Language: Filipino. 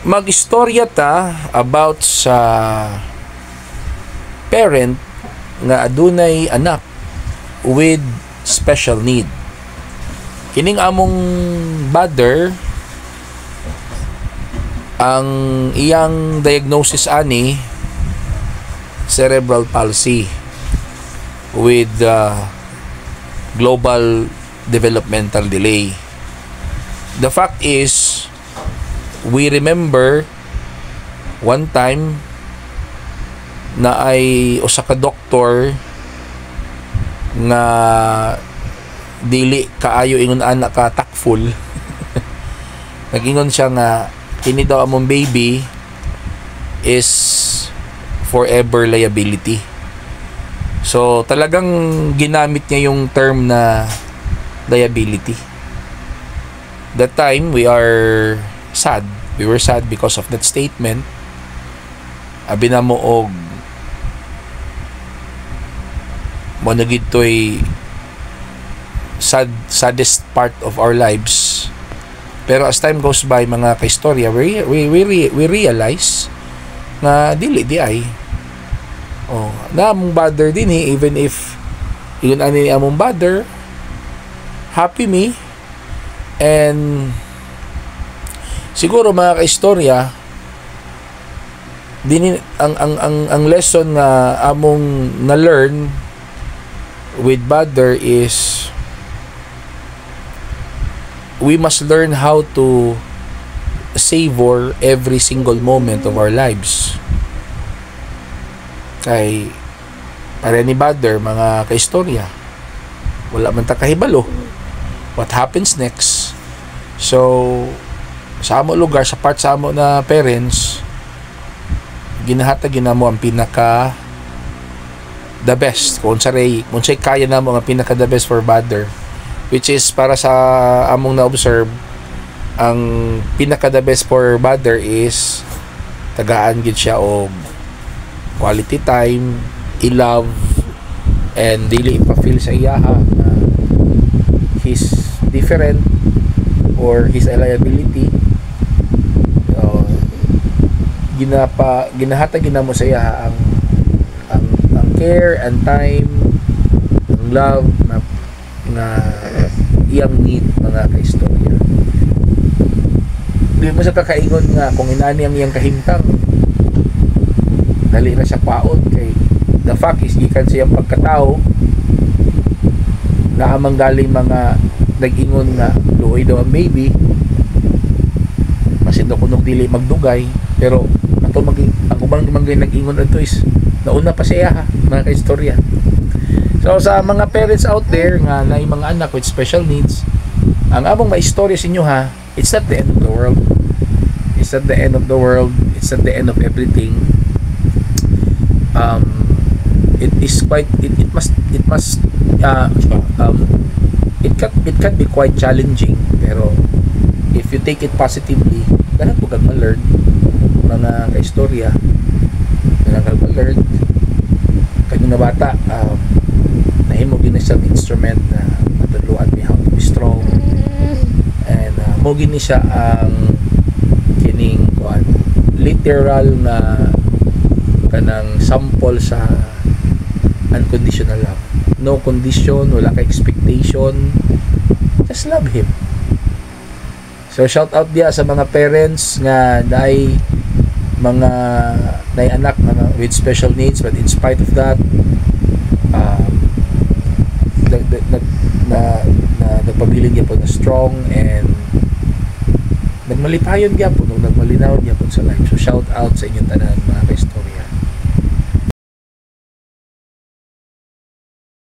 Mag-istorya ta about sa parent nga adunay anak with special need. Kining among mother, ang iyang diagnosis ani cerebral palsy with global developmental delay. The fact is, we remember one time na ay usa ka doktor nga dili kaayo ingon anak ka takful. Nag-ingon siya nga kini daw among baby is forever liability. So talagang ginamit niya yung term na liability. That time we are sad. We were sad because of that statement. Abi na mo og mo na gitoy saddest part of our lives. Pero as time goes by, mga kaistorya, we realize na dili di ay na among bother din even if yun ani among bother, happy me. And siguro mga kaistorya, din ang lesson na among na learn with bother is we must learn how to savor every single moment of our lives. Kay para ni bother, mga kaistorya, wala man ta kahibalo what happens next. So sa amo lugar, sa part sa amo na parents, ginahatag ginamo ang pinaka the best kung say kaya namo ang pinaka the best for bother, which is para sa among na-observe, ang pinaka the best for bother is tagaan gid siya og quality time, i-love, and dili ipa-feel sa iyaha na he's different or he's a liability. Ginahatag ginamo sa iyaha ang care and time, ang love na iyang need, mga kaistorya. Hindi mo sa kakaingon nga kung inani ang iyang kahimtang, dali na siya paon. Kay the fact is, gikan siyang pagkatao na amang galing mga nag-ingon nga luoy daw ang baby, masin daw kunog dili magdugay. Pero ato ang kubang nag-ingon ato is nauna pa siya, mga kaistorya. So sa mga parents out there nga na mga anak with special needs, ang among maistorya sa inyo it's not the end of the world. It's not the end of the world. It's not the end of everything. It can be quite challenging, pero if you take it positively, ganun po kang ma-learn, mga kaistorya, ganun kang ma-learn. Kanina bata, nahimo gina siyang instrument na matuluan me how to be strong, and mo gini siya ang kining literal na kanang sample sa unconditional love. No condition, wala ka expectation, just love him. So shout out dia sa mga parents nga nay anak with special needs, but in spite of that, nagpabilin gyapon na strong and nagmalipayon gyapon, nagmalinaw gyapon sa life. So shout out sa inyong tanan, mga kaistorya.